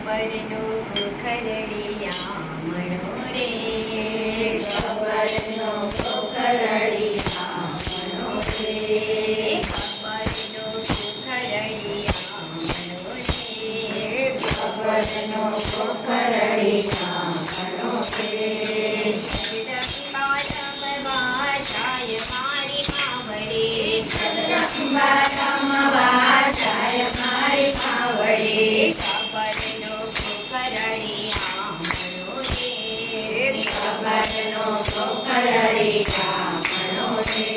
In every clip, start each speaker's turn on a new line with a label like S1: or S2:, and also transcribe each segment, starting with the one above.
S1: ગબ્બરનો ખરડિયામણો રે,
S2: ગબ્બરનો ખરડિયામણો રે,
S1: ગબ્બરનો ખરડિયામણો રે,
S2: ગબ્બરનો ખરડિયામણો રે.
S1: જગદંબા રમવા જાય મારી માવડે,
S2: જગદંબા રમવા જાય મારી માવડે,
S1: ગબ્બરનો ખરડિયામણો રે,
S2: ગબ્બરનો ખરડિયામણો રે.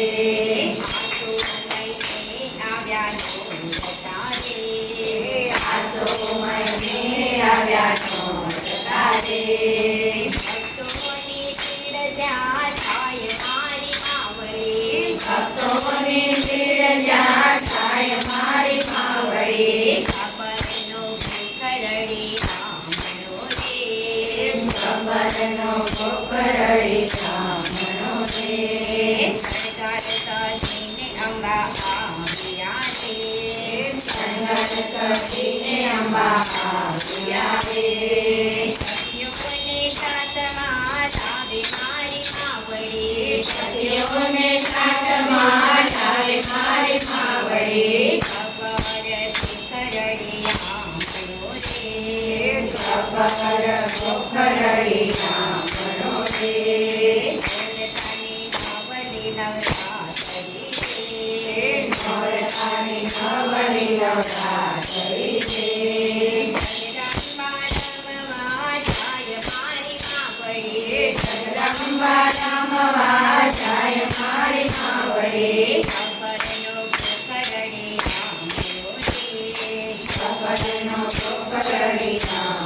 S1: આસો મહિને આવ્યા નો જતા રે, ભક્તોની ભીડ જ્યાં થાય મારી માવડે,
S2: ભક્તોની ભીડ જ્યાં થાય મારી માવડે,
S1: ગબ્બરનો ખરડિયામણો રે,
S2: ગબ્બરનો ખરડિયામણો રે.
S1: શણગાર કરીને અંબા આવ્યા રે,
S2: શણગાર કરીને અંબા આવ્યા રે,
S1: સખીઓને સાતમાં લાવે મારી માવડે,
S2: સખીઓને સાતમાં લાવે મારી માવડે,
S1: ગબ્બરનો ખરડિયામણો રે,
S2: નોરતાની નવલી નવરાત્રી રે, જગદંબા રમવા જાય મારી માવડે, ગબ્બરનો ખરડિયામણો